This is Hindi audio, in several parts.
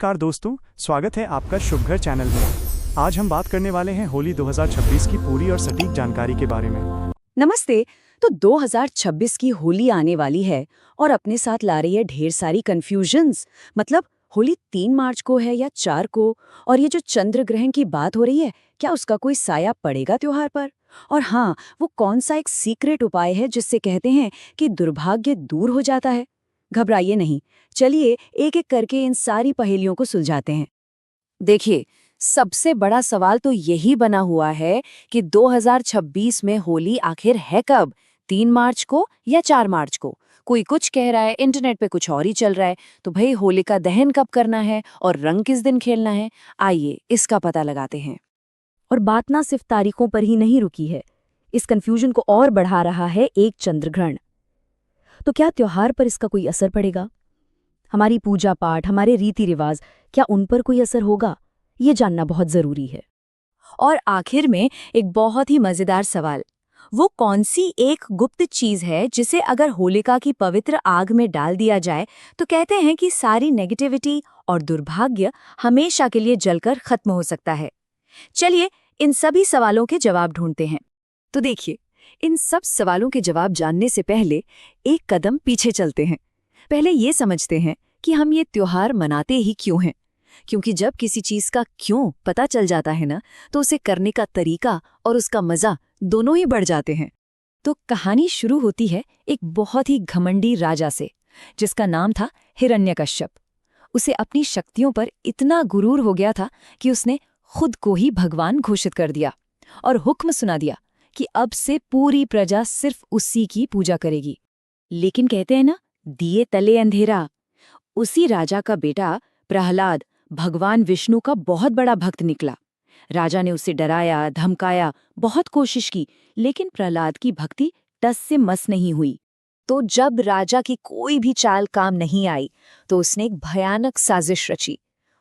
नमस्कार दोस्तों, स्वागत है आपका शुभ घर चैनल में। आज हम बात करने वाले हैं होली 2026 की पूरी और सटीक जानकारी के बारे में। नमस्ते। तो 2026 की होली आने वाली है और अपने साथ ला रही है ढेर सारी कंफ्यूजन्स। मतलब होली 3 मार्च को है या 4 को, और ये जो चंद्र ग्रहण की बात हो रही है, क्या उसका कोई साया पड़ेगा त्योहार पर? और हाँ, वो कौन सा एक सीक्रेट उपाय है जिससे कहते हैं कि दुर्भाग्य दूर हो जाता है? घबराइए नहीं, चलिए एक एक करके इन सारी पहेलियों को सुलझाते हैं। देखिए, सबसे बड़ा सवाल तो यही बना हुआ है कि 2026 में होली आखिर है कब? 3 मार्च को या 4 मार्च को? कोई कुछ कह रहा है, इंटरनेट पे कुछ और ही चल रहा है। तो भाई, होलिका दहन कब करना है और रंग किस दिन खेलना है? आइए इसका पता लगाते हैं। और बात ना सिर्फ तारीखों पर ही नहीं रुकी है, इस कंफ्यूजन को और बढ़ा रहा है एक चंद्रग्रहण। तो क्या त्योहार पर इसका कोई असर पड़ेगा? हमारी पूजा पाठ, हमारे रीति रिवाज, क्या उन पर कोई असर होगा? ये जानना बहुत जरूरी है। और आखिर में एक बहुत ही मजेदार सवाल, वो कौन सी एक गुप्त चीज है जिसे अगर होलिका की पवित्र आग में डाल दिया जाए तो कहते हैं कि सारी नेगेटिविटी और दुर्भाग्य हमेशा के लिए जलकर खत्म हो सकता है। चलिए इन सभी सवालों के जवाब ढूंढते हैं। तो देखिए, इन सब सवालों के जवाब जानने से पहले एक कदम पीछे चलते हैं। पहले ये समझते हैं कि हम ये त्योहार मनाते ही क्यों हैं। क्योंकि जब किसी चीज का क्यों पता चल जाता है ना, तो उसे करने का तरीका और उसका मजा दोनों ही बढ़ जाते हैं। तो कहानी शुरू होती है एक बहुत ही घमंडी राजा से, जिसका नाम था हिरण्यकश्यप। उसे अपनी शक्तियों पर इतना गुरूर हो गया था कि उसने खुद को ही भगवान घोषित कर दिया और हुक्म सुना दिया कि अब से पूरी प्रजा सिर्फ उसी की पूजा करेगी। लेकिन कहते हैं ना, दिए तले अंधेरा। उसी राजा का बेटा प्रहलाद भगवान विष्णु का बहुत बड़ा भक्त निकला। राजा ने उसे डराया, धमकाया, बहुत कोशिश की, लेकिन प्रहलाद की भक्ति टस से मस नहीं हुई। तो जब राजा की कोई भी चाल काम नहीं आई, तो उसने एक भयानक साजिश रची।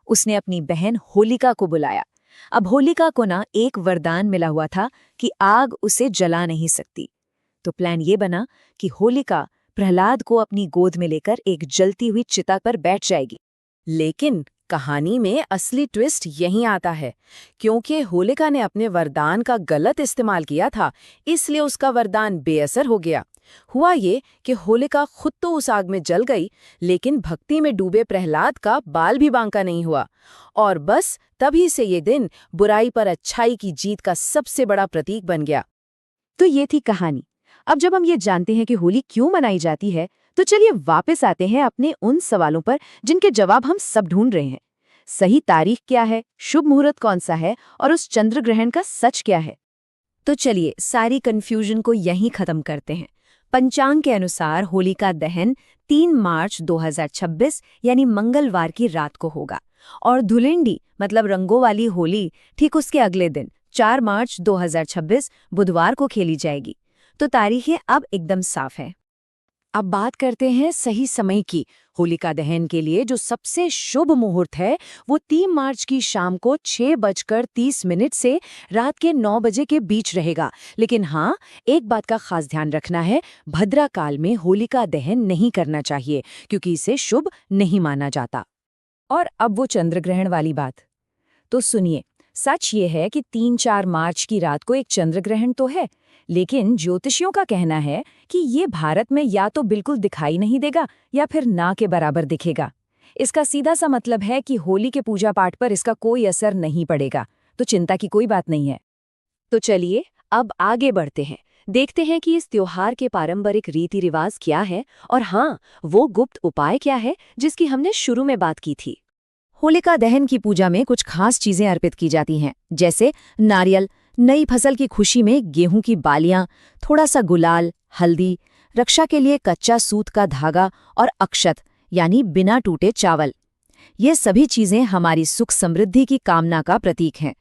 उसने अपनी बहन होलिका को बुलाया। अब होलिका को ना एक वरदान मिला हुआ था कि आग उसे जला नहीं सकती। तो प्लान ये बना कि होलिका प्रहलाद को अपनी गोद में लेकर एक जलती हुई चिता पर बैठ जाएगी। लेकिन कहानी में असली ट्विस्ट यहीं आता है, क्योंकि होलिका ने अपने वरदान का गलत इस्तेमाल किया था, इसलिए उसका वरदान बेअसर हो गया। हुआ ये कि होलिका खुद तो उस आग में जल गई, लेकिन भक्ति में डूबे प्रहलाद का बाल भी बांका नहीं हुआ। और बस तभी से ये दिन बुराई पर अच्छाई की जीत का सबसे बड़ा प्रतीक बन गया। तो ये थी कहानी। अब जब हम ये जानते हैं कि होली क्यों मनाई जाती है, तो चलिए वापस आते हैं अपने उन सवालों पर जिनके जवाब हम सब ढूंढ रहे हैं। सही तारीख क्या है, शुभ मुहूर्त कौन सा है, और उस चंद्र ग्रहण का सच क्या है? तो चलिए सारी कंफ्यूजन को यहीं खत्म करते हैं। पंचांग के अनुसार होलिका दहन 3 मार्च 2026 यानी मंगलवार की रात को होगा, और धुलेंडी मतलब रंगों वाली होली ठीक उसके अगले दिन 4 मार्च 2026 बुधवार को खेली जाएगी। तो तारीखें अब एकदम साफ हैं। अब बात करते हैं सही समय की। होलिका दहन के लिए जो सबसे शुभ मुहूर्त है, वो 3 मार्च की शाम को 6:30 से रात के 9 बजे के बीच रहेगा। लेकिन हाँ, एक बात का खास ध्यान रखना है, भद्रा काल में होलिका दहन नहीं करना चाहिए, क्योंकि इसे शुभ नहीं माना जाता। और अब वो चंद्रग्रहण वाली बात। तो सुनिए, सच ये है कि 3-4 मार्च की रात को एक चंद्रग्रहण तो है, लेकिन ज्योतिषियों का कहना है कि ये भारत में या तो बिल्कुल दिखाई नहीं देगा या फिर ना के बराबर दिखेगा। इसका सीधा सा मतलब है कि होली के पूजा पाठ पर इसका कोई असर नहीं पड़ेगा, तो चिंता की कोई बात नहीं है। तो चलिए अब आगे बढ़ते हैं, देखते हैं कि इस त्योहार के पारंपरिक रीति रिवाज क्या है, और हाँ, वो गुप्त उपाय क्या है जिसकी हमने शुरू में बात की थी। होलिका दहन की पूजा में कुछ खास चीजें अर्पित की जाती हैं, जैसे नारियल, नई फसल की खुशी में गेहूं की बालियां, थोड़ा सा गुलाल, हल्दी, रक्षा के लिए कच्चा सूत का धागा और अक्षत यानी बिना टूटे चावल। ये सभी चीजें हमारी सुख समृद्धि की कामना का प्रतीक हैं।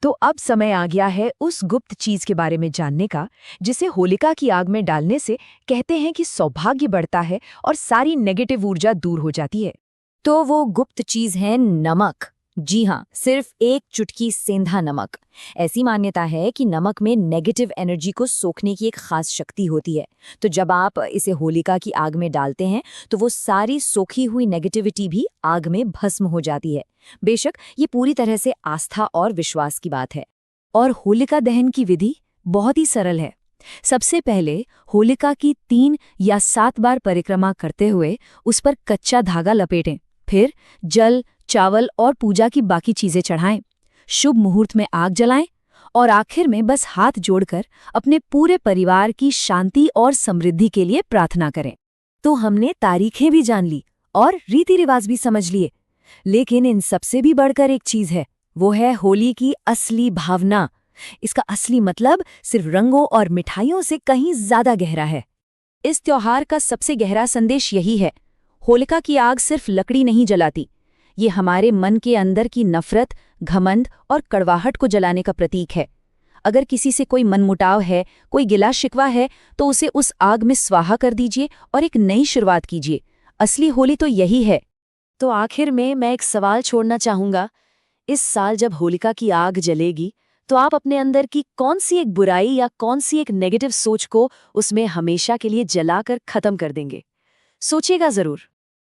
तो अब समय आ गया है उस गुप्त चीज के बारे में जानने का, जिसे होलिका की आग में डालने से कहते हैं कि सौभाग्य बढ़ता है और सारी नेगेटिव ऊर्जा दूर हो जाती है। तो वो गुप्त चीज है नमक। जी हाँ, सिर्फ एक चुटकी सेंधा नमक। ऐसी मान्यता है कि नमक में नेगेटिव एनर्जी को सोखने की एक खास शक्ति होती है। तो जब आप इसे होलिका की आग में डालते हैं तो वो सारी सोखी हुई नेगेटिविटी भी आग में भस्म हो जाती है। बेशक ये पूरी तरह से आस्था और विश्वास की बात है। और होलिका दहन की विधि बहुत ही सरल है। सबसे पहले होलिका की 3 या 7 बार परिक्रमा करते हुए उस पर कच्चा धागा लपेटें। फिर जल, चावल और पूजा की बाकी चीजें चढ़ाएं। शुभ मुहूर्त में आग जलाएं और आखिर में बस हाथ जोड़कर अपने पूरे परिवार की शांति और समृद्धि के लिए प्रार्थना करें। तो हमने तारीखें भी जान ली और रीति रिवाज भी समझ लिए, लेकिन इन सबसे भी बढ़कर एक चीज है, वो है होली की असली भावना। इसका असली मतलब सिर्फ रंगों और मिठाइयों से कहीं ज्यादा गहरा है। इस त्योहार का सबसे गहरा संदेश यही है, होलिका की आग सिर्फ लकड़ी नहीं जलाती, ये हमारे मन के अंदर की नफरत, घमंड और कड़वाहट को जलाने का प्रतीक है। अगर किसी से कोई मनमुटाव है, कोई गिला शिकवा है, तो उसे उस आग में स्वाहा कर दीजिए और एक नई शुरुआत कीजिए। असली होली तो यही है। तो आखिर में मैं एक सवाल छोड़ना चाहूंगा। इस साल जब होलिका की आग जलेगी तो आप अपने अंदर की कौन सी एक बुराई या कौन सी एक नेगेटिव सोच को उसमें हमेशा के लिए जलाकर खत्म कर देंगे? सोचिएगा जरूर।